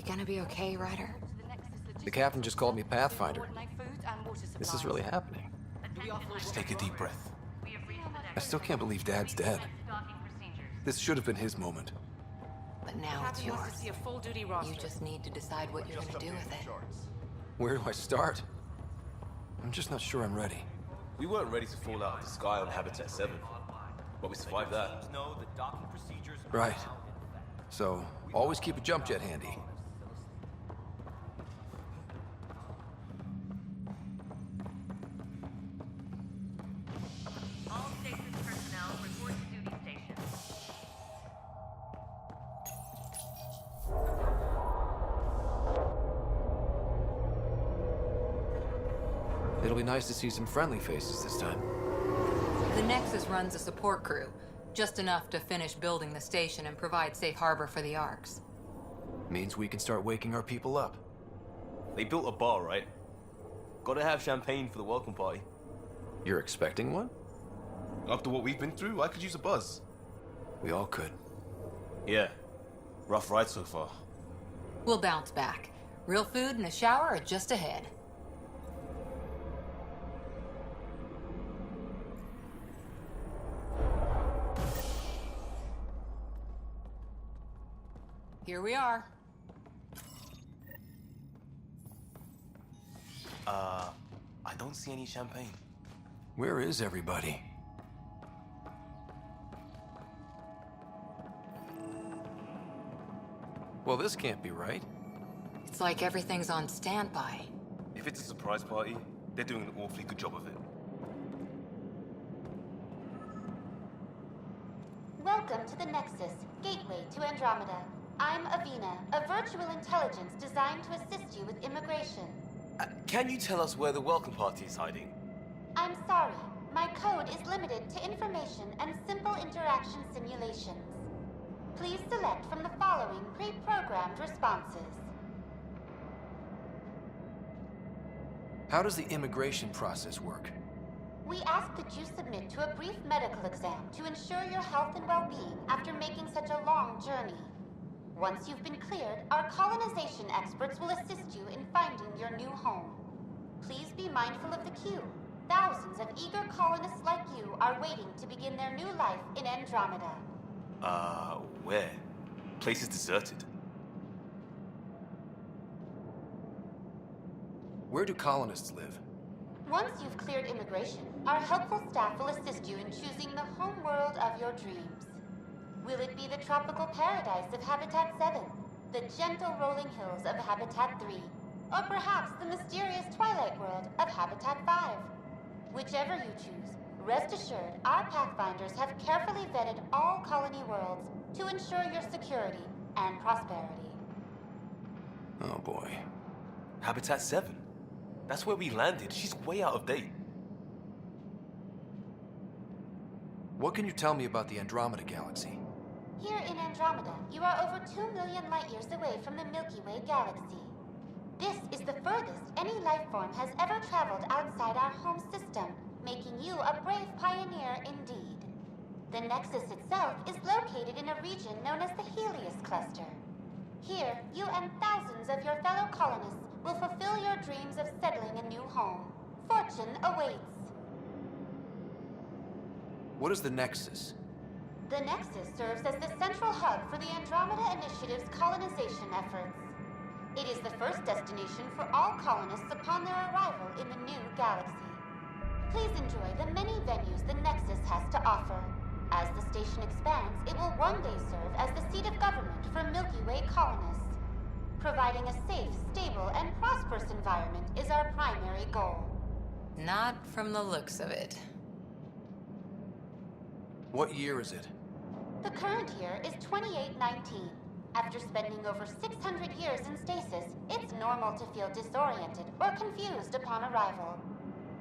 gonna be okay, Ryder? The captain just called me Pathfinder. This is really happening. Just take a deep breath. I still can't believe Dad's dead. This should have been his moment. But now it's yours. You just need to decide what you're gonna do with it. Where do I start? I'm just not sure I'm ready. We weren't ready to fall out of the sky on Habitat 7, but we survived that. Right. So, always keep a jump jet handy. All station personnel report to duty station. It'll be nice to see some friendly faces this time. The Nexus runs a support crew, just enough to finish building the station and provide safe harbor for the Arks. Means we can start waking our people up. They built a bar, right? Gotta have champagne for the welcome party. You're expecting one? After what we've been through, I could use a buzz. We all could. Yeah. Rough ride so far. We'll bounce back. Real food and a shower are just ahead. Here we are. I don't see any champagne. Where is everybody? Well, this can't be right. It's like everything's on standby. If it's a surprise party, they're doing an awfully good job of it. Welcome to the Nexus, gateway to Andromeda. I'm Avina, a virtual intelligence designed to assist you with immigration. Can you tell us where the welcome party is hiding? I'm sorry, my code is limited to information and simple interaction simulations. Please select from the following pre-programmed responses. How does the immigration process work? We ask that you submit to a brief medical exam to ensure your health and well-being after making such a long journey. Once you've been cleared, our colonization experts will assist you in finding your new home. Please be mindful of the queue. Thousands of eager colonists like you are waiting to begin their new life in Andromeda. Where? Place is deserted. Where do colonists live? Once you've cleared immigration, our helpful staff will assist you in choosing the home world of your dreams. Will it be the tropical paradise of Habitat 7, the gentle rolling hills of Habitat 3, or perhaps the mysterious twilight world of Habitat 5? Whichever you choose, rest assured our Pathfinders have carefully vetted all colony worlds to ensure your security and prosperity. Oh boy. Habitat 7? That's where we landed. She's way out of date. What can you tell me about the Andromeda galaxy? Here in Andromeda, you are over 2 million light-years away from the Milky Way galaxy. This is the furthest any life form has ever traveled outside our home system, making you a brave pioneer indeed. The Nexus itself is located in a region known as the Helios Cluster. Here, you and thousands of your fellow colonists will fulfill your dreams of settling a new home. Fortune awaits. What is the Nexus? The Nexus serves as the central hub for the Andromeda Initiative's colonization efforts. It is the first destination for all colonists upon their arrival in the new galaxy. Please enjoy the many venues the Nexus has to offer. As the station expands, it will one day serve as the seat of government for Milky Way colonists. Providing a safe, stable, and prosperous environment is our primary goal. Not from the looks of it. What year is it? The current year is 2819. After spending over 600 years in stasis, it's normal to feel disoriented or confused upon arrival.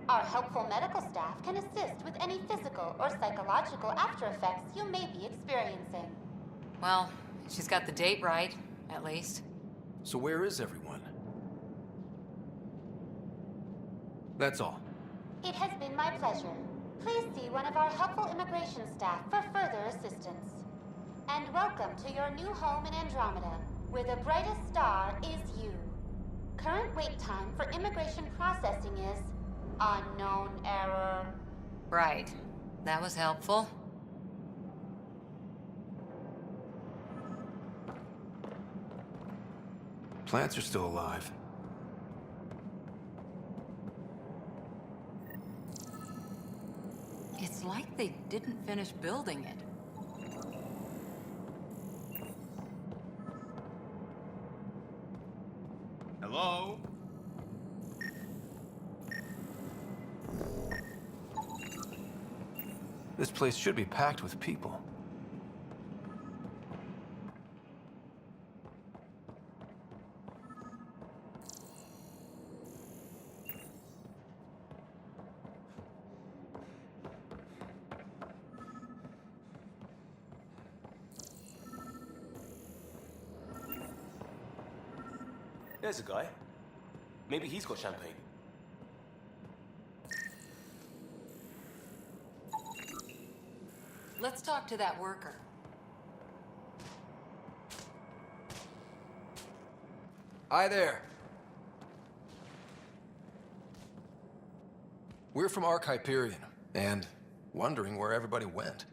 Our helpful medical staff can assist with any physical or psychological after effects you may be experiencing. Well, she's got the date right, at least. So where is everyone? That's all. It has been my pleasure. Please see one of our helpful immigration staff for further assistance. And welcome to your new home in Andromeda. where the brightest star is you. Current wait time for immigration processing is unknown error. Right. That was helpful. Plants are still alive. It's like they didn't finish building it. Hello? This place should be packed with people. There's a guy. Maybe he's got champagne. Let's talk to that worker. Hi there. We're from Ark Hyperion, and wondering where everybody went.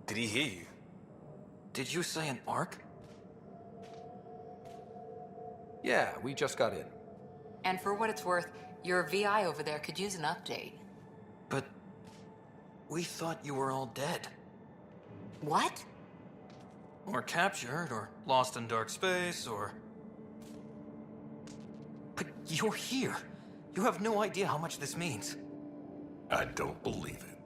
Did he hear you? Did you say an Ark? Yeah, we just got in. And for what it's worth, your VI over there could use an update. But we thought you were all dead. What? Or captured, or lost in dark space, or... But you're here. You have no idea how much this means. I don't believe it.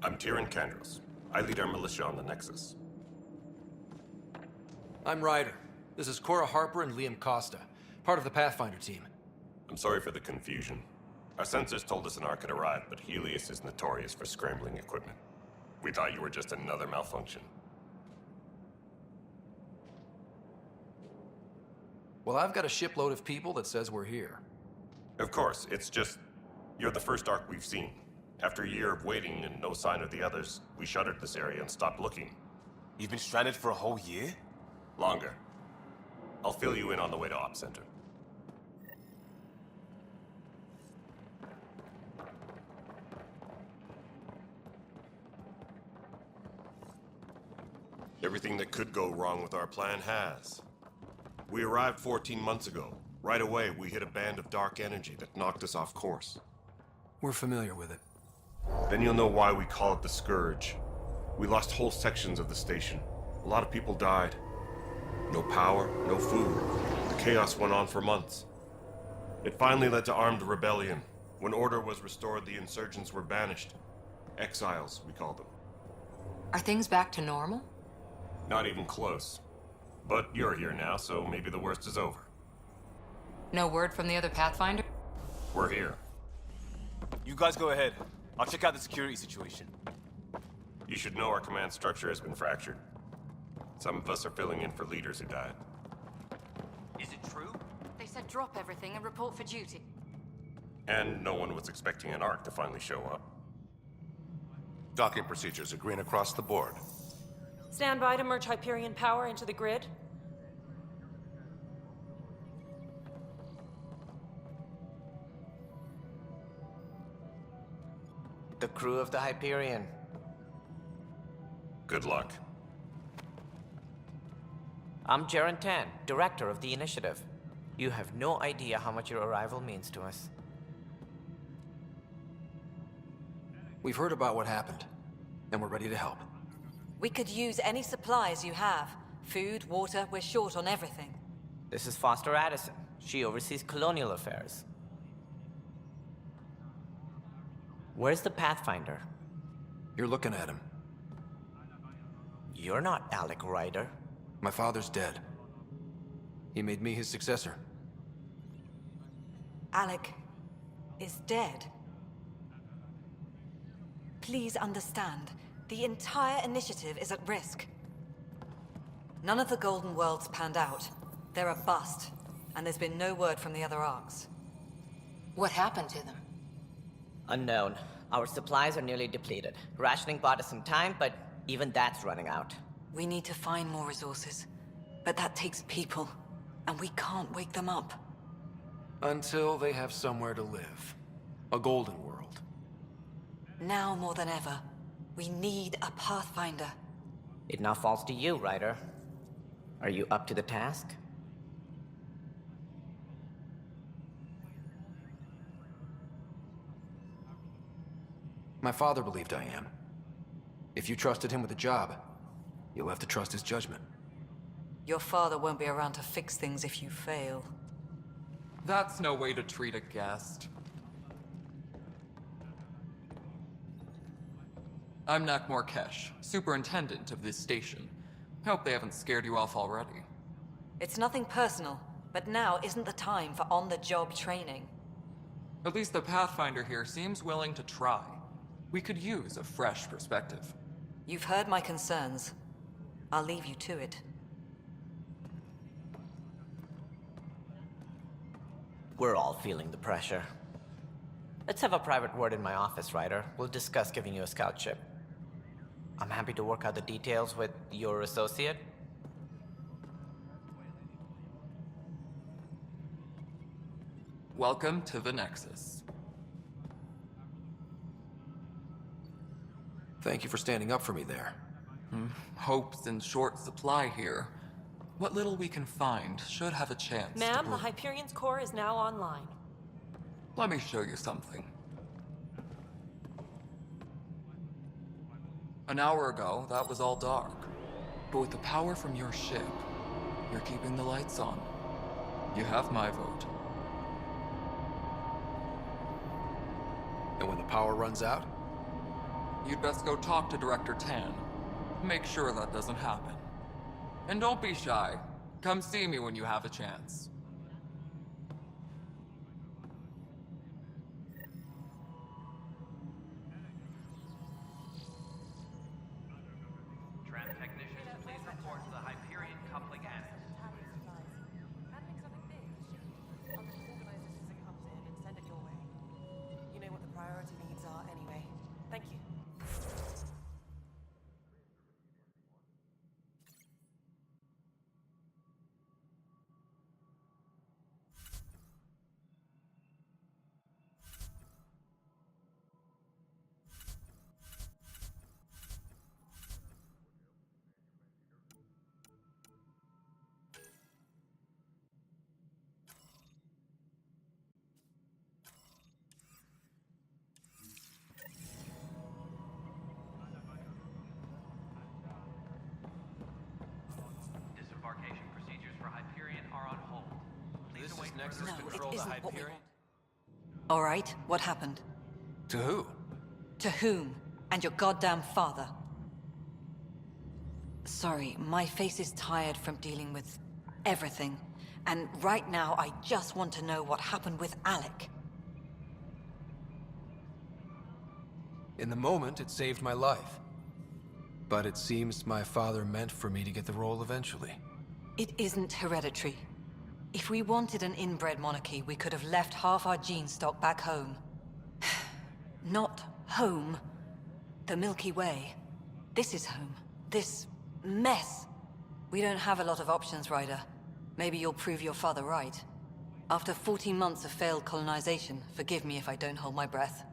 I'm Tyrion Kandros. I lead our militia on the Nexus. I'm Ryder. This is Cora Harper and Liam Costa, part of the Pathfinder team. I'm sorry for the confusion. Our sensors told us an Ark had arrived, but Helios is notorious for scrambling equipment. We thought you were just another malfunction. Well, I've got a shipload of people that says we're here. Of course, it's just... you're the first Ark we've seen. After a year of waiting and no sign of the others, we shuttered this area and stopped looking. You've been stranded for a whole year? Longer. I'll fill you in on the way to Op Center. Everything that could go wrong with our plan has. We arrived 14 months ago. Right away, we hit a band of dark energy that knocked us off course. We're familiar with it. Then you'll know why we call it the Scourge. We lost whole sections of the station. A lot of people died. No power, no food. The chaos went on for months. It finally led to armed rebellion. When order was restored, the insurgents were banished. Exiles, we call them. Are things back to normal? Not even close. But you're here now, so maybe the worst is over. No word from the other Pathfinder? We're here. You guys go ahead. I'll check out the security situation. You should know our command structure has been fractured. Some of us are filling in for leaders who died. Is it true? They said drop everything and report for duty. And no one was expecting an Ark to finally show up. Docking procedures are green across the board. Stand by to merge Hyperion power into the grid. The crew of the Hyperion. Good luck. I'm Jaren Tan, director of the initiative. You have no idea how much your arrival means to us. We've heard about what happened, and we're ready to help. We could use any supplies you have. Food, water, we're short on everything. This is Foster Addison. She oversees colonial affairs. Where's the Pathfinder? You're looking at him. You're not Alec Ryder. My father's dead. He made me his successor. Alec is dead. Please understand, the entire initiative is at risk. None of the Golden Worlds panned out. They're a bust, and there's been no word from the other Arks. What happened to them? Unknown. Our supplies are nearly depleted. Rationing bought us some time, but even that's running out. We need to find more resources. But that takes people, and we can't wake them up. Until they have somewhere to live. A golden world. Now more than ever, we need a Pathfinder. It now falls to you, Ryder. Are you up to the task? My father believed I am. If you trusted him with a job, you'll have to trust his judgment. Your father won't be around to fix things if you fail. That's no way to treat a guest. I'm Nakmor Kesh, superintendent of this station. Hope they haven't scared you off already. It's nothing personal, but now isn't the time for on-the-job training. At least the Pathfinder here seems willing to try. We could use a fresh perspective. You've heard my concerns. I'll leave you to it. We're all feeling the pressure. Let's have a private word in my office, Ryder. We'll discuss giving you a scout ship. I'm happy to work out the details with your associate. Welcome to the Nexus. Thank you for standing up for me there. Hope's in short supply here. What little we can find should have a chance. Ma'am, the Hyperion's core is now online. Let me show you something. An hour ago, that was all dark. But with the power from your ship, you're keeping the lights on. You have my vote. And when the power runs out? You'd best go talk to Director Tan. Make sure that doesn't happen. And don't be shy. Come see me when you have a chance. Tram technicians, please report to the Hyperion coupling end. You know what the priority needs are anyway. Thank you. Disembarkation procedures for Hyperion are on hold. Please This await is Nexus No, Control it to isn't what we Hyperion. want. All right, what happened? To who? To whom? And your goddamn father. Sorry, my face is tired from dealing with everything. And right now, I just want to know what happened with Alec. In the moment, it saved my life. But it seems my father meant for me to get the role eventually. It isn't hereditary. If we wanted an inbred monarchy, we could have left half our gene stock back home. Not home. The Milky Way. This is home. This mess. We don't have a lot of options, Ryder. Maybe you'll prove your father right. After 14 months of failed colonization, forgive me if I don't hold my breath.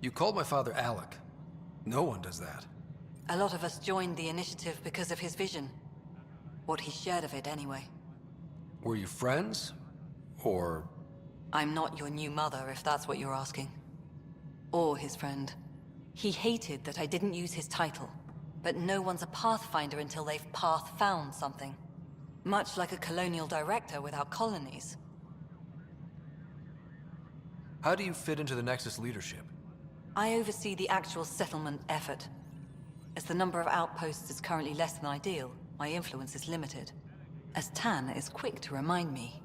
You called my father Alec. No one does that. A lot of us joined the initiative because of his vision. What he shared of it, anyway. Were you friends? Or... I'm not your new mother, if that's what you're asking. Or his friend. He hated that I didn't use his title. But no one's a Pathfinder until they've path-found something. Much like a colonial director without colonies. how do you fit into the Nexus leadership? I oversee the actual settlement effort. As the number of outposts is currently less than ideal, my influence is limited. As Tan is quick to remind me.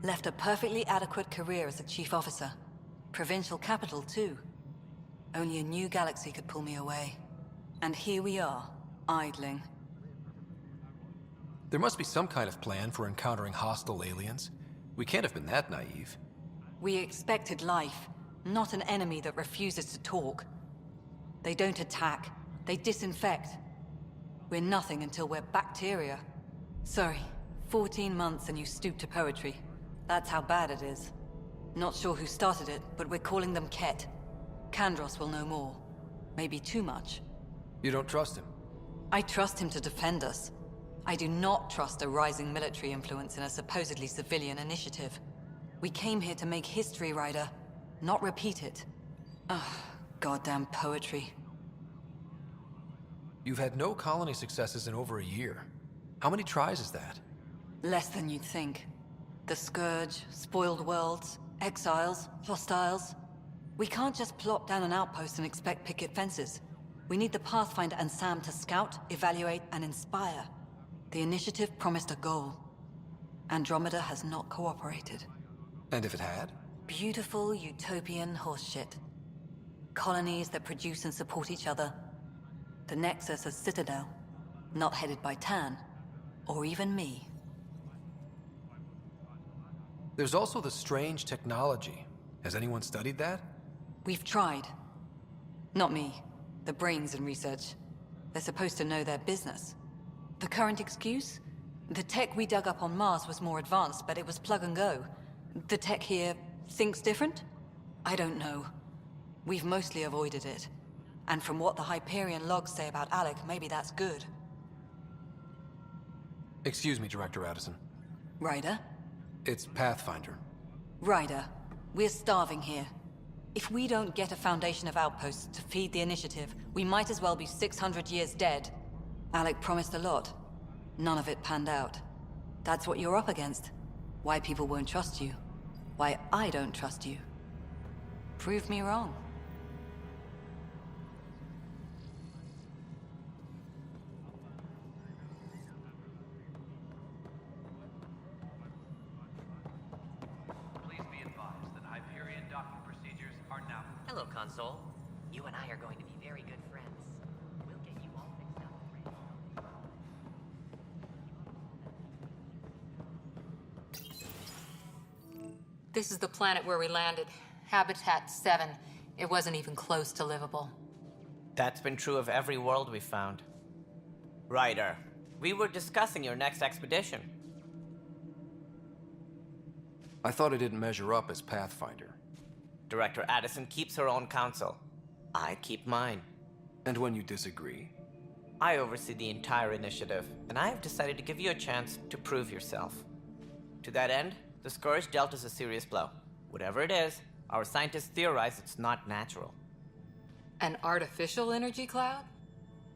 Left a perfectly adequate career as a chief officer. Provincial capital, too. Only a new galaxy could pull me away. And here we are, idling. There must be some kind of plan for encountering hostile aliens. We can't have been that naive. We expected life, not an enemy that refuses to talk. They don't attack, they disinfect. We're nothing until we're bacteria. Sorry, 14 months and you stoop to poetry. That's how bad it is. Not sure who started it, but we're calling them Ket. Kandros will know more. Maybe too much. You don't trust him? I trust him to defend us. I do not trust a rising military influence in a supposedly civilian initiative. We came here to make history, Ryder, not repeat it. Ugh, goddamn poetry. You've had no colony successes in over a year. How many tries is that? Less than you'd think. The Scourge, spoiled worlds, exiles, hostiles. We can't just plop down an outpost and expect picket fences. We need the Pathfinder and Sam to scout, evaluate, and inspire. The initiative promised a goal. Andromeda has not cooperated. And if it had? Beautiful utopian horseshit. Colonies that produce and support each other. The Nexus a citadel, not headed by Tan, or even me. There's also the strange technology. Has anyone studied that? We've tried. Not me. The brains in research. They're supposed to know their business. The current excuse? The tech we dug up on Mars was more advanced, but it was plug and go. The tech here thinks different? I don't know. We've mostly avoided it. And from what the Hyperion logs say about Alec, maybe that's good. Excuse me, Director Addison. Ryder? It's Pathfinder. Ryder, we're starving here. If we don't get a foundation of outposts to feed the initiative, we might as well be 600 years dead. Alec promised a lot. None of it panned out. That's what you're up against. Why people won't trust you. Why I don't trust you. Prove me wrong. Please be advised that Hyperion docking procedures are now... Hello, Console. You and I are going to be very good friends. We'll get you all fixed up. This is the planet where we landed. Habitat 7. It wasn't even close to livable. That's been true of every world we've found. Ryder, we were discussing your next expedition. I thought I didn't measure up as Pathfinder. Director Addison keeps her own counsel. I keep mine. And when you disagree? I oversee the entire initiative, and I have decided to give you a chance to prove yourself. To that end, the Scourge dealt us a serious blow. Whatever it is, our scientists theorize it's not natural. An artificial energy cloud?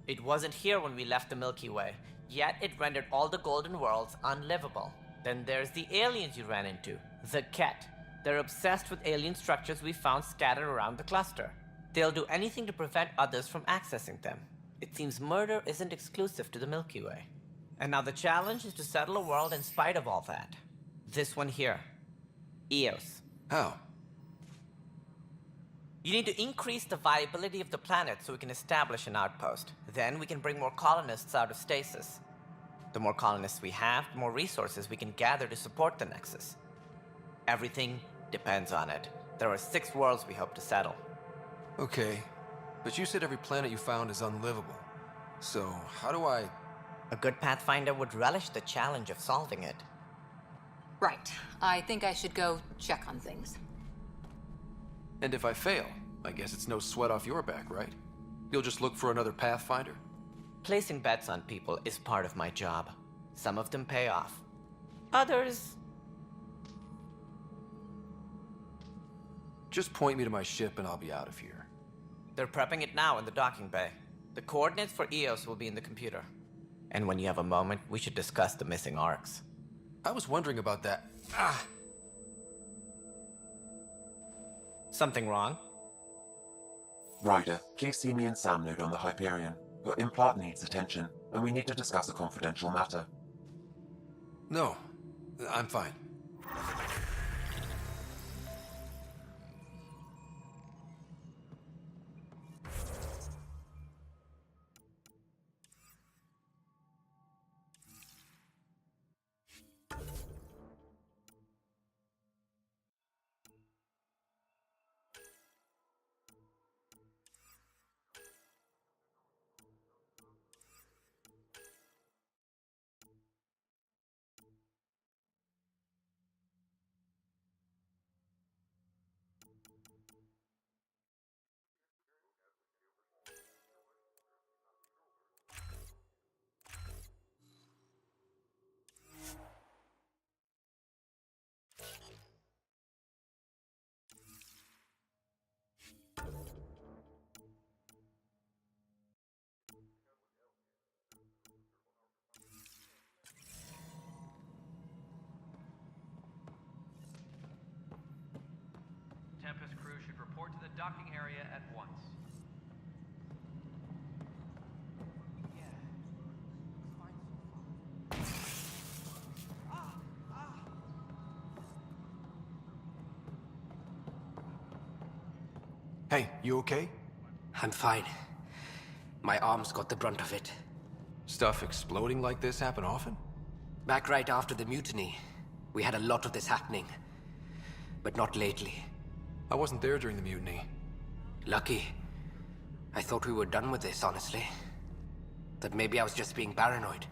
It wasn't here when we left the Milky Way, yet it rendered all the Golden Worlds unlivable. Then there's the aliens you ran into, the Ket. They're obsessed with alien structures we found scattered around the cluster. They'll do anything to prevent others from accessing them. It seems murder isn't exclusive to the Milky Way. And now the challenge is to settle a world in spite of all that. This one here. Eos. How? You need to increase the viability of the planet so we can establish an outpost. Then we can bring more colonists out of stasis. The more colonists we have, the more resources we can gather to support the Nexus. Everything depends on it. There are 6 worlds we hope to settle. Okay, but you said every planet you found is unlivable. So, how do I... A good Pathfinder would relish the challenge of solving it. Right. I think I should go check on things. And if I fail, I guess it's no sweat off your back, right? You'll just look for another Pathfinder? Placing bets on people is part of my job. Some of them pay off. Others... Just point me to my ship and I'll be out of here. They're prepping it now in the docking bay. The coordinates for Eos will be in the computer. And when you have a moment, we should discuss the missing arcs. I was wondering about that. Something wrong? Ryder, please see me and Sam node on the Hyperion. Your implant needs attention, and we need to discuss a confidential matter. No, I'm fine. NSS crew should report to the docking area at once. Hey, you okay? I'm fine. My arms got the brunt of it. Stuff exploding like this happen often? Back right after the mutiny, we had a lot of this happening. But not lately. I wasn't there during the mutiny. Lucky. I thought we were done with this, honestly. That maybe I was just being paranoid.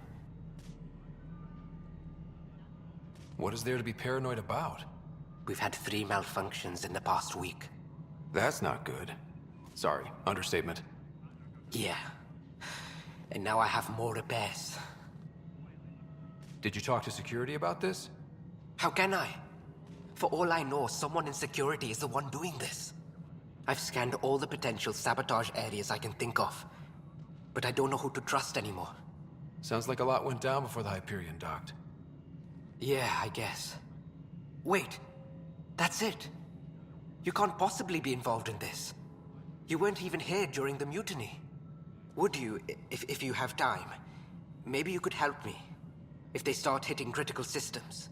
What is there to be paranoid about? We've had 3 malfunctions in the past week. That's not good. Sorry, understatement. Yeah. And now I have more repairs. Did you talk to security about this? How can I? For all I know, someone in security is the one doing this. I've scanned all the potential sabotage areas I can think of. But I don't know who to trust anymore. Sounds like a lot went down before the Hyperion docked. Yeah, I guess. Wait. That's it. You can't possibly be involved in this. You weren't even here during the mutiny. Would you, if you have time? Maybe you could help me. If they start hitting critical systems.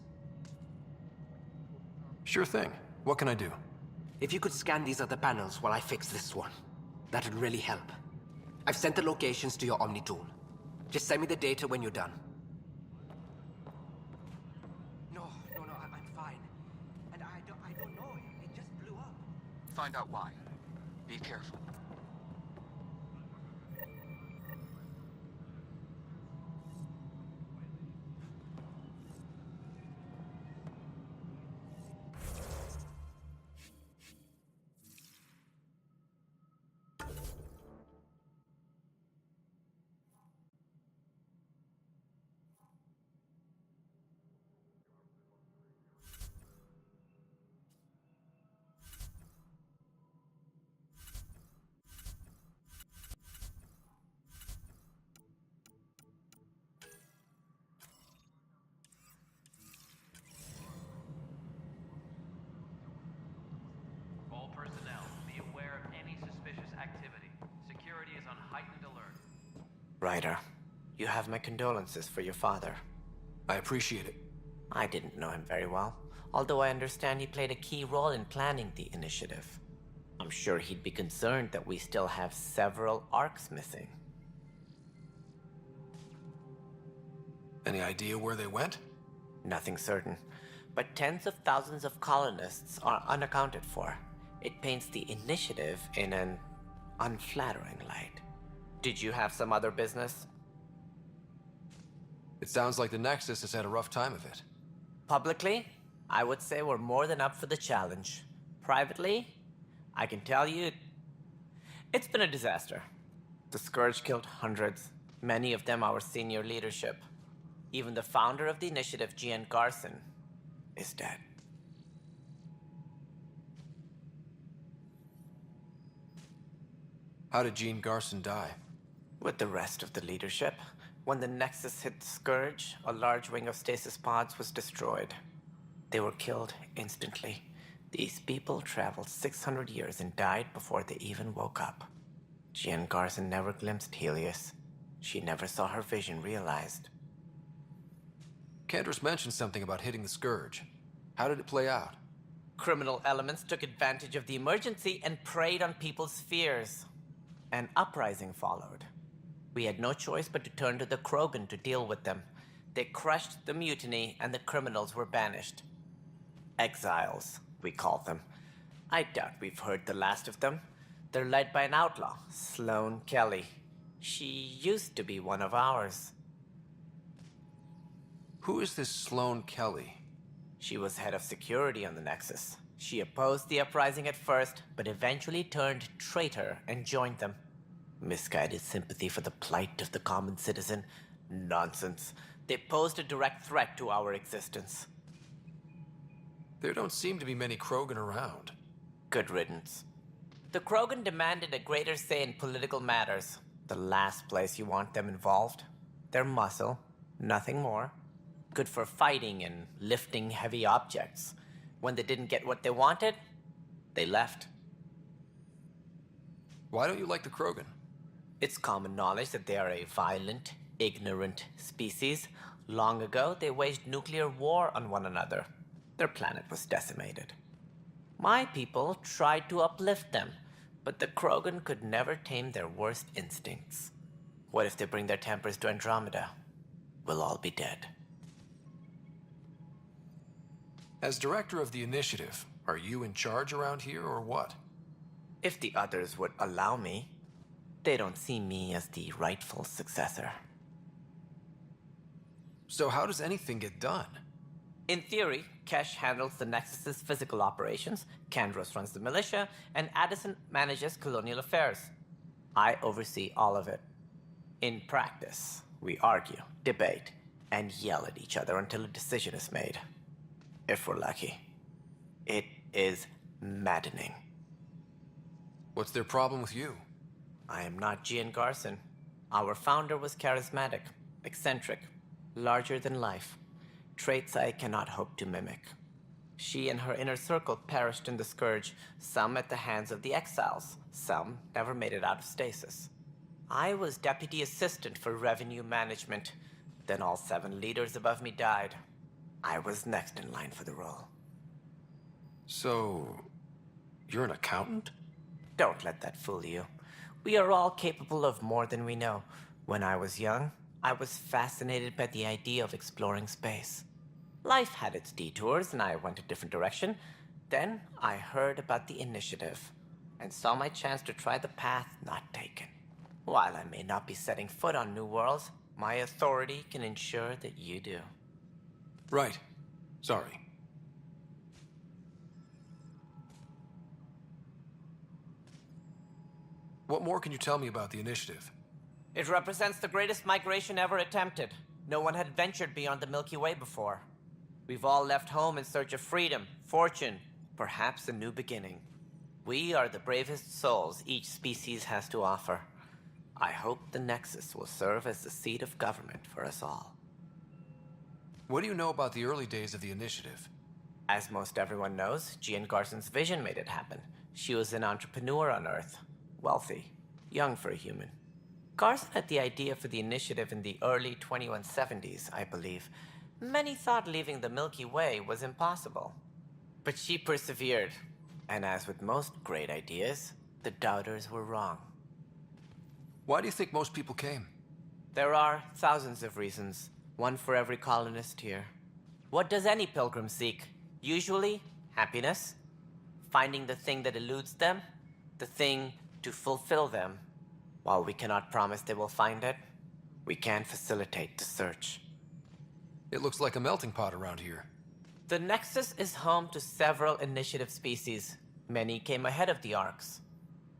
Sure thing. What can I do? If you could scan these other panels while I fix this one, that'd really help. I've sent the locations to your Omni tool. Just send me the data when you're done. No, I'm fine. And I don't know. It just blew up. Find out why. Be careful. All personnel, be aware of any suspicious activity. Security is on heightened alert. Ryder, you have my condolences for your father. I appreciate it. I didn't know him very well, although I understand he played a key role in planning the initiative. I'm sure he'd be concerned that we still have several arcs missing. Any idea where they went? Nothing certain, but tens of thousands of colonists are unaccounted for. It paints the initiative in an unflattering light. Did you have some other business? It sounds like the Nexus has had a rough time of it. Publicly, I would say we're more than up for the challenge. Privately, I can tell you, it's been a disaster. The Scourge killed hundreds, many of them our senior leadership. Even the founder of the initiative, Gian Garson, is dead. How did Jean Garson die? With the rest of the leadership. When the Nexus hit the Scourge, a large wing of stasis pods was destroyed. They were killed instantly. These people traveled 600 years and died before they even woke up. Jean Garson never glimpsed Helios. She never saw her vision realized. Cantor's mentioned something about hitting the Scourge. How did it play out? Criminal elements took advantage of the emergency and preyed on people's fears. An uprising followed. We had no choice but to turn to the Krogan to deal with them. They crushed the mutiny and the criminals were banished. Exiles, we called them. I doubt we've heard the last of them. They're led by an outlaw, Sloane Kelly. She used to be one of ours. Who is this Sloane Kelly? She was head of security on the Nexus. She opposed the uprising at first, but eventually turned traitor and joined them. Misguided sympathy for the plight of the common citizen? Nonsense. They posed a direct threat to our existence. There don't seem to be many Krogan around. Good riddance. The Krogan demanded a greater say in political matters. The last place you want them involved. They're muscle, nothing more. Good for fighting and lifting heavy objects. When they didn't get what they wanted, They left. Why don't you like the Krogan? It's common knowledge that they are a violent, ignorant species. Long ago, they waged nuclear war on one another. Their planet was decimated. My people tried to uplift them, but the Krogan could never tame their worst instincts. What if they bring their tempers to Andromeda? We'll all be dead. As director of the initiative, are you in charge around here or what? If the others would allow me, they don't see me as the rightful successor. So how does anything get done? In theory, Kesh handles the Nexus's physical operations, Kandros runs the militia, and Addison manages colonial affairs. I oversee all of it. In practice, we argue, debate, and yell at each other until a decision is made. If we're lucky. It is maddening. What's their problem with you? I am not Gian Garson. Our founder was charismatic, eccentric, larger than life. Traits I cannot hope to mimic. She and her inner circle perished in the Scourge, some at the hands of the Exiles, some never made it out of stasis. I was deputy assistant for revenue management. Then all 7 leaders above me died. I was next in line for the role. So, you're an accountant? Don't let that fool you. We are all capable of more than we know. When I was young, I was fascinated by the idea of exploring space. Life had its detours, and I went a different direction. Then I heard about the initiative, and saw my chance to try the path not taken. While I may not be setting foot on new worlds, my authority can ensure that you do. Right. Sorry. What more can you tell me about the initiative? It represents the greatest migration ever attempted. No one had ventured beyond the Milky Way before. We've all left home in search of freedom, fortune, perhaps a new beginning. We are the bravest souls each species has to offer. I hope the Nexus will serve as the seat of government for us all. What do you know about the early days of the initiative? As most everyone knows, Gian Garson's vision made it happen. She was an entrepreneur on Earth. Wealthy. Young for a human. Garson had the idea for the initiative in the early 2170s, I believe. Many thought leaving the Milky Way was impossible. But she persevered. And as with most great ideas, the doubters were wrong. Why do you think most people came? There are thousands of reasons. One for every colonist here. What does any pilgrim seek? Usually, happiness. Finding the thing that eludes them. The thing to fulfill them. While we cannot promise they will find it, we can facilitate the search. It looks like a melting pot around here. The Nexus is home to several initiative species. Many came ahead of the Arks.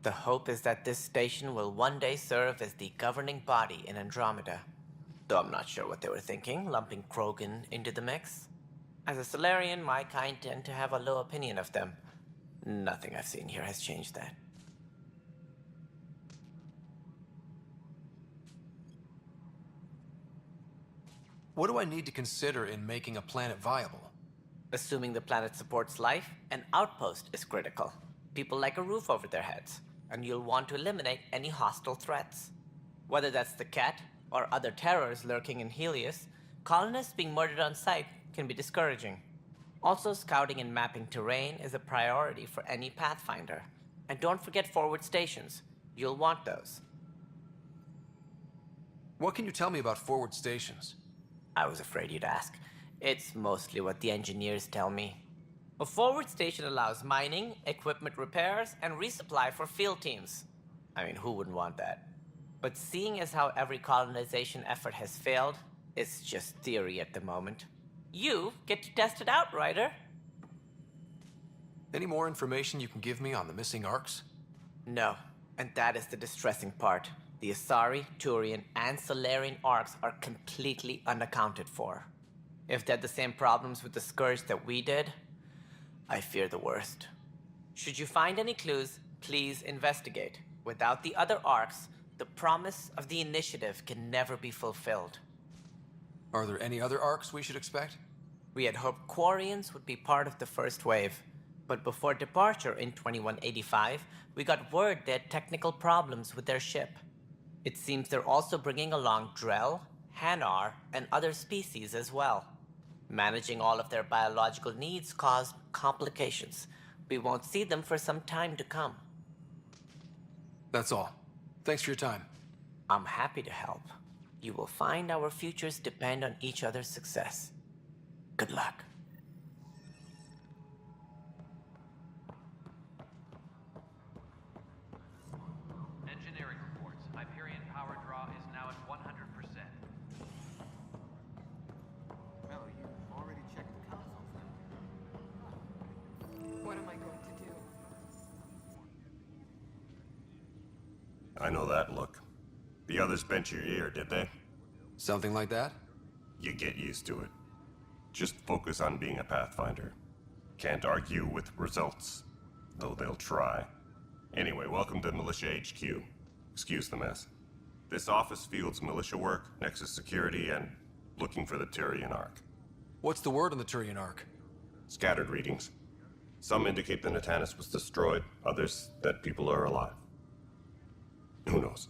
The hope is that this station will one day serve as the governing body in Andromeda. Though I'm not sure what they were thinking, lumping Krogan into the mix. As a Solarian, my kind tend to have a low opinion of them. Nothing I've seen here has changed that. What do I need to consider in making a planet viable? Assuming the planet supports life, an outpost is critical. People like a roof over their heads, and you'll want to eliminate any hostile threats. Whether that's the cat, or other terrors lurking in Helios, colonists being murdered on sight can be discouraging. Also, scouting and mapping terrain is a priority for any Pathfinder. And don't forget forward stations. You'll want those. What can you tell me about forward stations? I was afraid you'd ask. It's mostly what the engineers tell me. A forward station allows mining, equipment repairs, and resupply for field teams. I mean, who wouldn't want that? But seeing as how every colonization effort has failed, it's just theory at the moment. You get to test it out, Ryder. Any more information you can give me on the missing Arks? No, and that is the distressing part. The Asari, Turian, and Solarian Arks are completely unaccounted for. If they had the same problems with the Scourge that we did, I fear the worst. Should you find any clues, please investigate. Without the other Arks, the promise of the initiative can never be fulfilled. Are there any other Arks we should expect? We had hoped Quarians would be part of the first wave. But before departure in 2185, we got word they had technical problems with their ship. It seems they're also bringing along Drell, Hanar, and other species as well. Managing all of their biological needs caused complications. We won't see them for some time to come. That's all. Thanks for your time. I'm happy to help. You will find our futures depend on each other's success. Good luck. Engineering reports. Hyperion power draw is now at 100%. Well, you already checked the consoles then. What am I going to do? I know that look. The others bent your ear, did they? Something like that? You get used to it. Just focus on being a Pathfinder. Can't argue with results, though they'll try. Anyway, welcome to Militia HQ. Excuse the mess. This office fields militia work, Nexus security, and looking for the Turian Ark. What's the word on the Turian Ark? Scattered readings. Some indicate the Natanus was destroyed, others that people are alive. Who knows?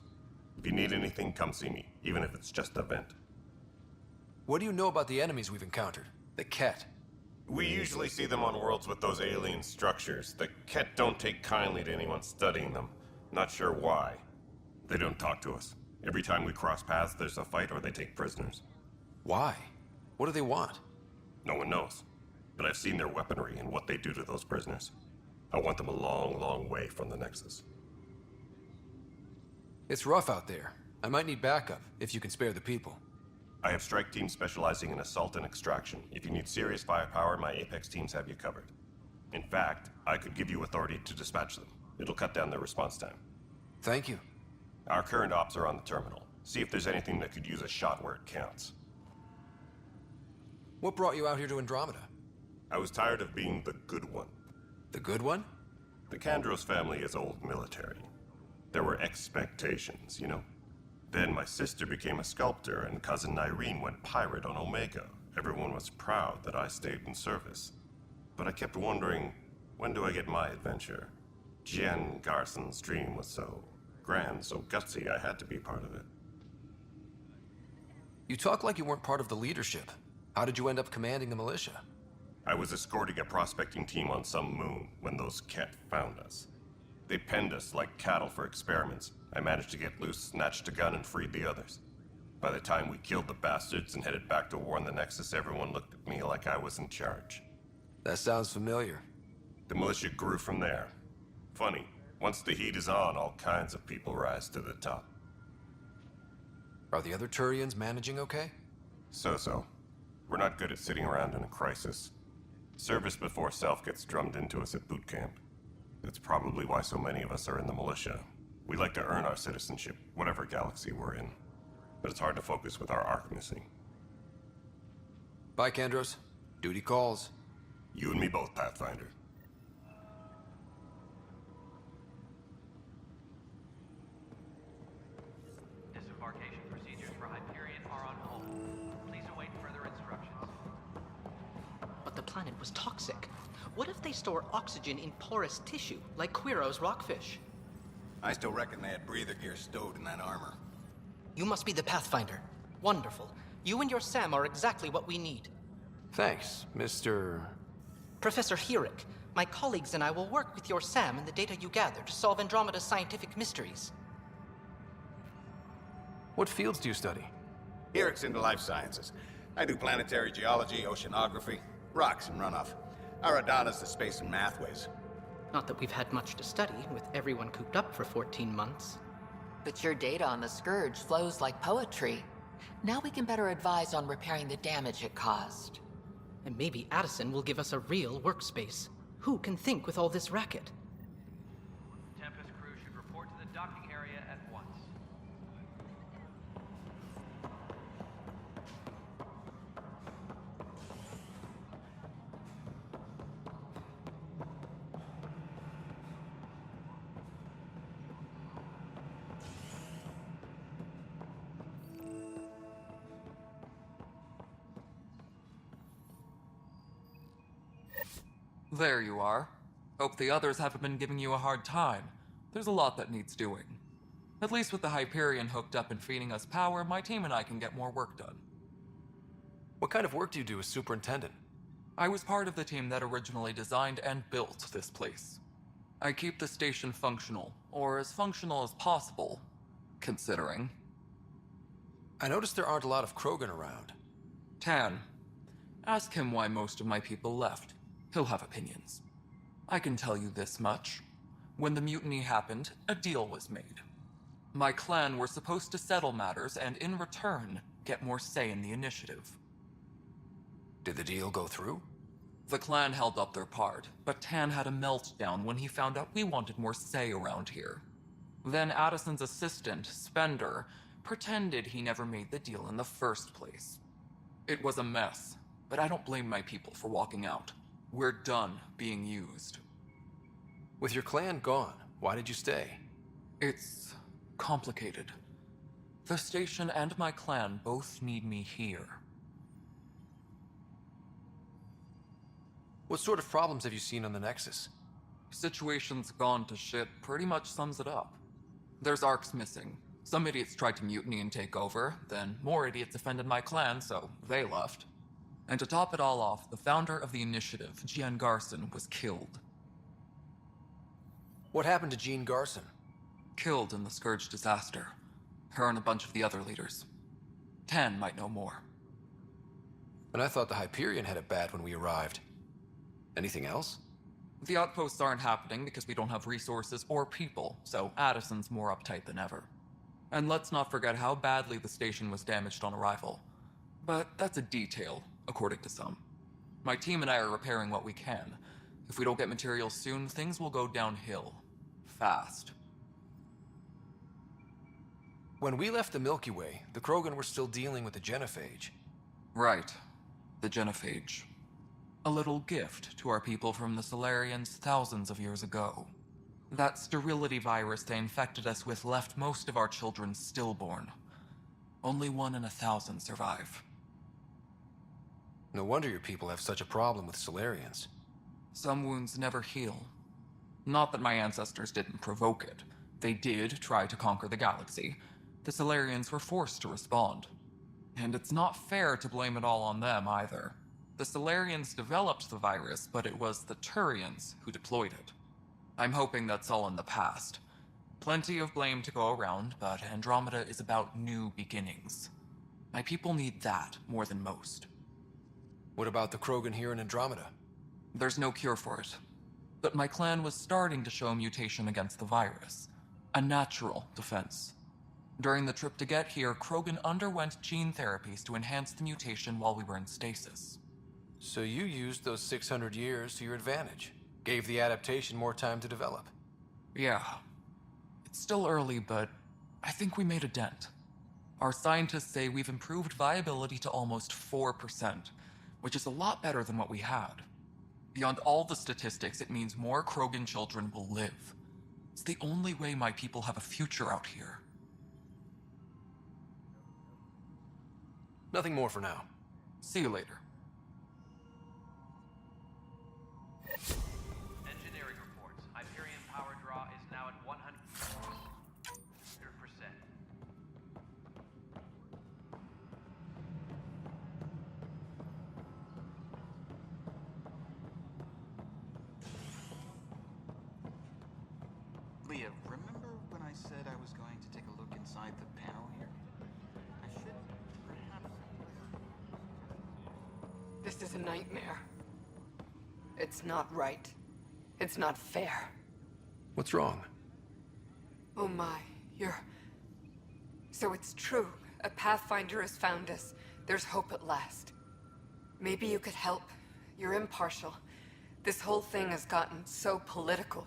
If you need anything, come see me, even if it's just a vent. What do you know about the enemies we've encountered? The Ket? We usually see them on worlds with those alien structures. The Ket don't take kindly to anyone studying them. Not sure why. They don't talk to us. Every time we cross paths, there's a fight or they take prisoners. Why? What do they want? No one knows. But I've seen their weaponry and what they do to those prisoners. I want them a long, long way from the Nexus. It's rough out there. I might need backup, if you can spare the people. I have strike teams specializing in assault and extraction. If you need serious firepower, my Apex teams have you covered. In fact, I could give you authority to dispatch them. It'll cut down their response time. Thank you. Our current ops are on the terminal. See if there's anything that could use a shot where it counts. What brought you out here to Andromeda? I was tired of being the good one. The good one? The Kandros family is old military. There were expectations, you know? Then my sister became a sculptor and cousin Irene went pirate on Omega. Everyone was proud that I stayed in service. But I kept wondering, when do I get my adventure? Jen Garson's dream was so grand, so gutsy, I had to be part of it. You talk like you weren't part of the leadership. How did you end up commanding the militia? I was escorting a prospecting team on some moon when those Ket found us. They penned us like cattle for experiments. I managed to get loose, snatched a gun, and freed the others. By the time we killed the bastards and headed back to warn the Nexus, everyone looked at me like I was in charge. That sounds familiar. The militia grew from there. Funny, once the heat is on, all kinds of people rise to the top. Are the other Turians managing okay? So-so. We're not good at sitting around in a crisis. Service before self gets drummed into us at boot camp. That's probably why so many of us are in the militia. We like to earn our citizenship, whatever galaxy we're in. But it's hard to focus with our arc missing. Bye, Kandros. Duty calls. You and me both, Pathfinder. Disembarkation procedures for Hyperion are on hold. Please await further instructions. But the planet was toxic. What if they store oxygen in porous tissue, like Quiro's rockfish? I still reckon they had breather gear stowed in that armor. You must be the Pathfinder. Wonderful. You and your Sam are exactly what we need. Thanks, Mr. Professor Herrick, my colleagues and I will work with your Sam and the data you gather to solve Andromeda's scientific mysteries. What fields do you study? Herrick's into life sciences. I do planetary geology, oceanography, rocks and runoff. Aradana's the space and mathways. Not that we've had much to study, with everyone cooped up for 14 months. But your data on the Scourge flows like poetry. Now we can better advise on repairing the damage it caused. And maybe Addison will give us a real workspace. Who can think with all this racket? Tempest crew should report to the docking area at once. There you are. Hope the others haven't been giving you a hard time. There's a lot that needs doing. At least with the Hyperion hooked up and feeding us power, my team and I can get more work done. What kind of work do you do as superintendent? I was part of the team that originally designed and built this place. I keep the station functional, or as functional as possible, considering. I noticed there aren't a lot of Krogan around. Tan. Ask him why most of my people left. He'll have opinions. I can tell you this much. When the mutiny happened, a deal was made. My clan were supposed to settle matters and, in return, get more say in the initiative. Did the deal go through? The clan held up their part, but Tan had a meltdown when he found out we wanted more say around here. Then Addison's assistant, Spender, pretended he never made the deal in the first place. It was a mess, but I don't blame my people for walking out. We're done being used. With your clan gone, why did you stay? It's complicated. The station and my clan both need me here. What sort of problems have you seen on the Nexus? Situation's gone to shit pretty much sums it up. There's arcs missing. Some idiots tried to mutiny and take over, then more idiots offended my clan, so they left. And to top it all off, the founder of the initiative, Jean Garson, was killed. What happened to Jean Garson? Killed in the Scourge disaster. Her and a bunch of the other leaders. Tan might know more. And I thought the Hyperion had it bad when we arrived. Anything else? The outposts aren't happening because we don't have resources or people, so Addison's more uptight than ever. And let's not forget how badly the station was damaged on arrival. But that's a detail, according to some. My team and I are repairing what we can. If we don't get materials soon, things will go downhill. Fast. When we left the Milky Way, the Krogan were still dealing with the genophage. Right. The genophage. A little gift to our people from the Solarians thousands of years ago. That sterility virus they infected us with left most of our children stillborn. Only 1 in 1,000 survive. No wonder your people have such a problem with Solarians. Some wounds never heal. Not that my ancestors didn't provoke it. They did try to conquer the galaxy. The Solarians were forced to respond. And it's not fair to blame it all on them either. The Solarians developed the virus, but it was the Turians who deployed it. I'm hoping that's all in the past. Plenty of blame to go around, but Andromeda is about new beginnings. My people need that more than most. What about the Krogan here in Andromeda? There's no cure for it. But my clan was starting to show mutation against the virus. A natural defense. During the trip to get here, Krogan underwent gene therapies to enhance the mutation while we were in stasis. So you used those 600 years to your advantage. Gave the adaptation more time to develop. Yeah. It's still early, but I think we made a dent. Our scientists say we've improved viability to almost 4%, which is a lot better than what we had. Beyond all the statistics, it means more Krogan children will live. It's the only way my people have a future out here. Nothing more for now. See you later. Engineering reports. Hyperion power draw is now at 100%. Leah, remember when I said I was going to take a look inside the panel here? I should perhaps... This is a nightmare. It's not right. It's not fair. What's wrong? Oh my, So it's true. A Pathfinder has found us. There's hope at last. Maybe you could help. You're impartial. This whole thing has gotten so political.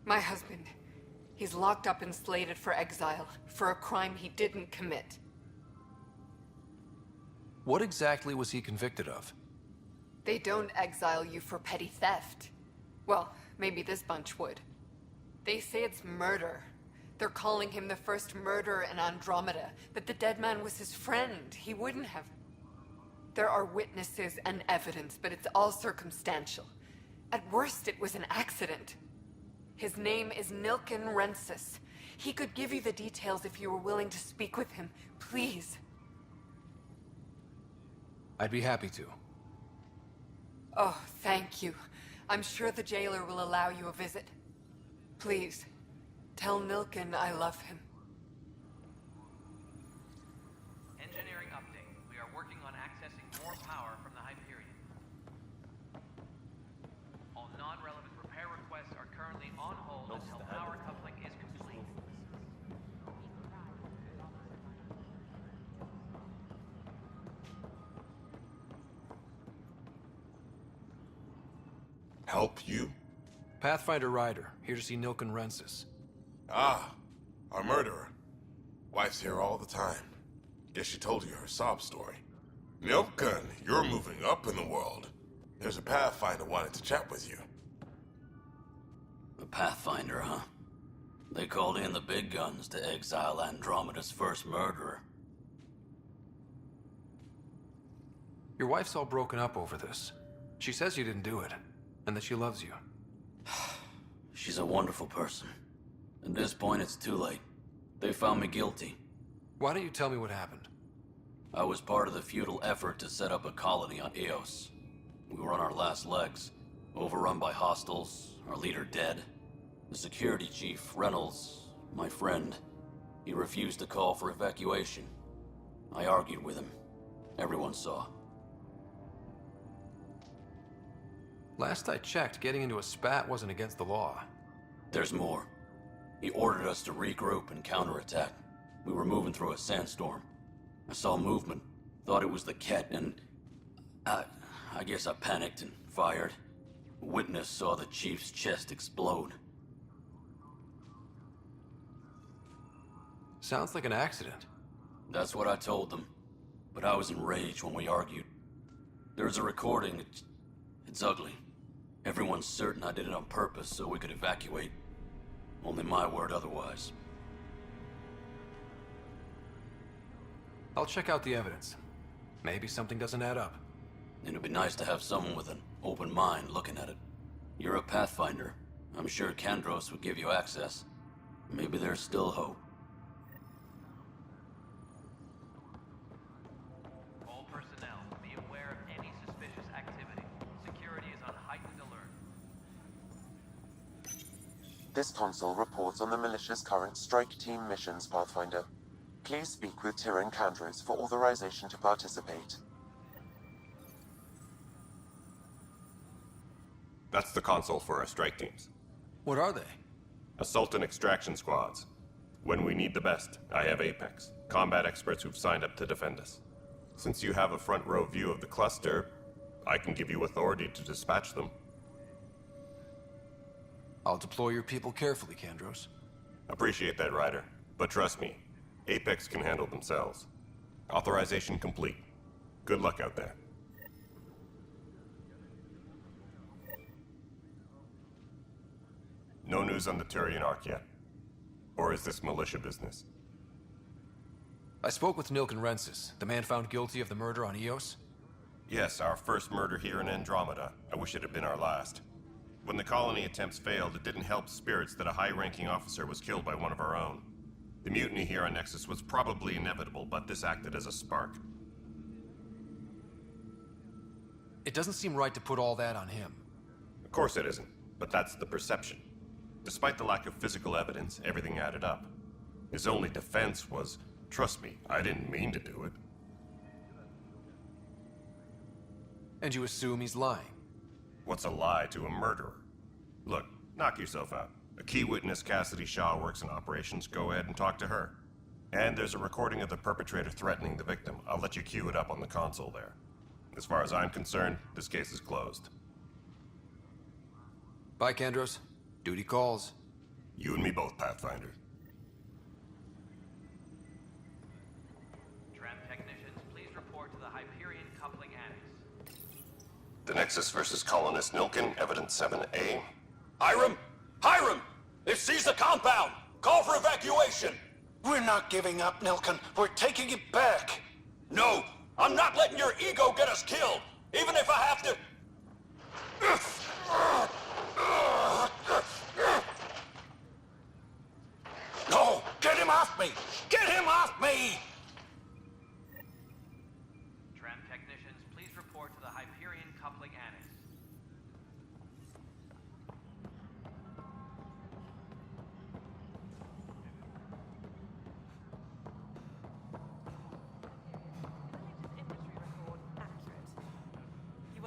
My husband, he's locked up and slated for exile for a crime he didn't commit. What exactly was he convicted of? They don't exile you for petty theft. Well, maybe this bunch would. They say it's murder. They're calling him the first murderer in Andromeda, that the dead man was his friend. He wouldn't have... There are witnesses and evidence, but it's all circumstantial. At worst, it was an accident. His name is Nilken Rensis. He could give you the details if you were willing to speak with him. Please. I'd be happy to. Oh, thank you. I'm sure the jailer will allow you a visit. Please, tell Nilken I love him. Engineering update. We are working on accessing more power from the Hyperion. All non-relevant repair requests are currently on hold until power coupling is complete. Help you? Pathfinder Ryder, here to see Nilken Rensis. Ah, our murderer. Wife's here all the time. Guess she told you her sob story. Nilken, you're moving up in the world. There's a Pathfinder wanted to chat with you. A Pathfinder, huh? They called in the big guns to exile Andromeda's first murderer. Your wife's all broken up over this. She says you didn't do it, and that she loves you. She's a wonderful person. At this point, it's too late. They found me guilty. Why don't you tell me what happened? I was part of the futile effort to set up a colony on Eos. We were on our last legs, overrun by hostiles, our leader dead. The security chief, Reynolds, my friend, he refused to call for evacuation. I argued with him. Everyone saw. Last I checked, getting into a spat wasn't against the law. There's more. He ordered us to regroup and counterattack. We were moving through a sandstorm. I saw movement, thought it was the Ket, and I guess I panicked and fired. A witness saw the chief's chest explode. Sounds like an accident. That's what I told them, but I was enraged when we argued. There's a recording. It's ugly. Everyone's certain I did it on purpose so we could evacuate. Only my word otherwise. I'll check out the evidence. Maybe something doesn't add up. It'd be nice to have someone with an open mind looking at it. You're a Pathfinder. I'm sure Kandros would give you access. Maybe there's still hope. All personnel, be aware of any suspicious activity. Security is on heightened alert. This console reports on the militia's current strike team missions, Pathfinder. Please speak with Tyrion Kandros for authorization to participate. That's the console for our strike teams. What are they? Assault and extraction squads. When we need the best, I have Apex, combat experts who've signed up to defend us. Since you have a front row view of the cluster, I can give you authority to dispatch them. I'll deploy your people carefully, Kandros. Appreciate that, Ryder. But trust me, Apex can handle themselves. Authorization complete. Good luck out there. No news on the Turian Ark yet? Or is this militia business? I spoke with Nilken Rensis, the man found guilty of the murder on Eos. Yes, our first murder here in Andromeda. I wish it had been our last. When the colony attempts failed, it didn't help spirits that a high-ranking officer was killed by one of our own. The mutiny here on Nexus was probably inevitable, but this acted as a spark. It doesn't seem right to put all that on him. Of course it isn't, but that's the perception. Despite the lack of physical evidence, everything added up. His only defense was, trust me, I didn't mean to do it. And you assume he's lying? What's a lie to a murderer? Look, knock yourself out. A key witness, Cassidy Shaw, works in operations. Go ahead and talk to her. And there's a recording of the perpetrator threatening the victim. I'll let you cue it up on the console there. As far as I'm concerned, this case is closed. Bye, Kandros. Duty calls. You and me both, Pathfinder. Tram technicians, please report to the Hyperion coupling annex. The Nexus versus colonist Nilken, evidence 7A. Hiram! Hiram! They've seized the compound! Call for evacuation! We're not giving up, Nilken. We're taking it back. No! I'm not letting your ego get us killed! Even if I have to...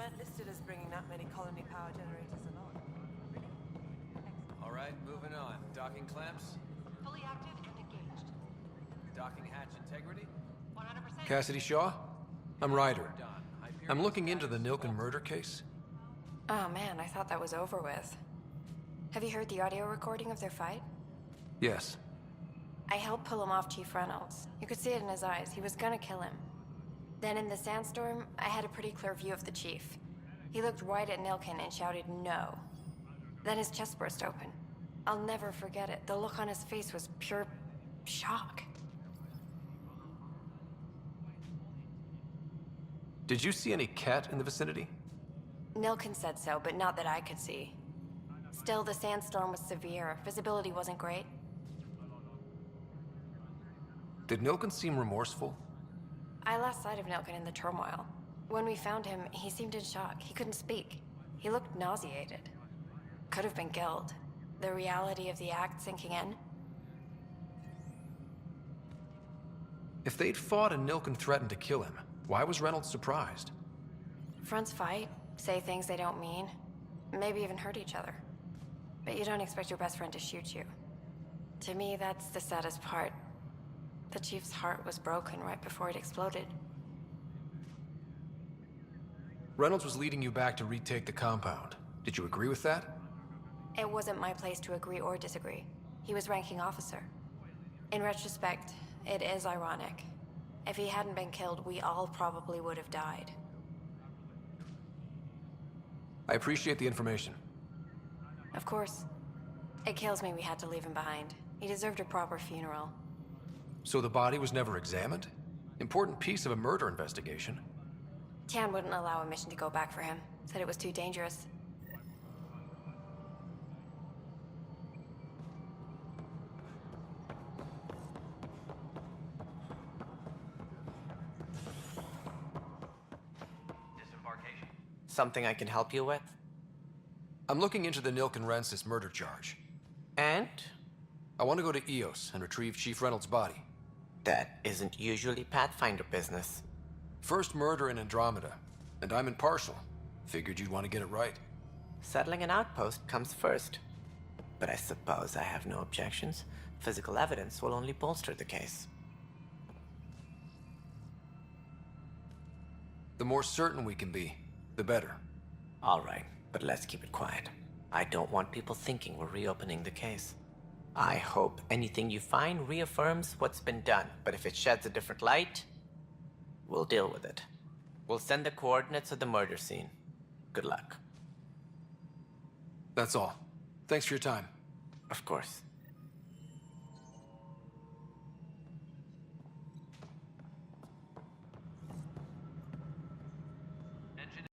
weren't listed as bringing that many colony power generators along. All right, moving on. Docking clamps? Fully active and engaged. Docking hatch integrity? 100%. Cassidy Shaw? I'm Ryder. I'm looking into the Nilken murder case. Oh man, I thought that was over with. Have you heard the audio recording of their fight? Yes. I helped pull him off Chief Reynolds. You could see it in his eyes. He was gonna kill him. Then in the sandstorm, I had a pretty clear view of the chief. He looked right at Nilken and shouted no. Then his chest burst open. I'll never forget it. The look on his face was pure shock. Did you see any cat in the vicinity? Nilken said so, but not that I could see. Still, the sandstorm was severe. Visibility wasn't great. Did Nilken seem remorseful? I lost sight of Nilken in the turmoil. When we found him, he seemed in shock. He couldn't speak. He looked nauseated. Could have been guilt. The reality of the act sinking in. If they'd fought and Nilken threatened to kill him, why was Reynolds surprised? Fronts fight, say things they don't mean, maybe even hurt each other. But you don't expect your best friend to shoot you. To me, that's the saddest part. The Chief's heart was broken right before it exploded. Reynolds was leading you back to retake the compound. Did you agree with that? It wasn't my place to agree or disagree. He was ranking officer. In retrospect, it is ironic. If he hadn't been killed, we all probably would have died. I appreciate the information. Of course. It kills me we had to leave him behind. He deserved a proper funeral. So the body was never examined? Important piece of a murder investigation. Tian wouldn't allow a mission to go back for him. Said it was too dangerous. Disembarkation. Something I can help you with? I'm looking into the Nilken Rensis murder charge. And? I want to go to EOS and retrieve Chief Reynolds' body. That isn't usually Pathfinder business. First murder in Andromeda, and I'm impartial. Figured you'd want to get it right. Settling an outpost comes first. But I suppose I have no objections. Physical evidence will only bolster the case. The more certain we can be, the better. All right, but let's keep it quiet. I don't want people thinking we're reopening the case. I hope anything you find reaffirms what's been done, but if it sheds a different light, we'll deal with it. We'll send the coordinates of the murder scene. Good luck. That's all. Thanks for your time. Of course.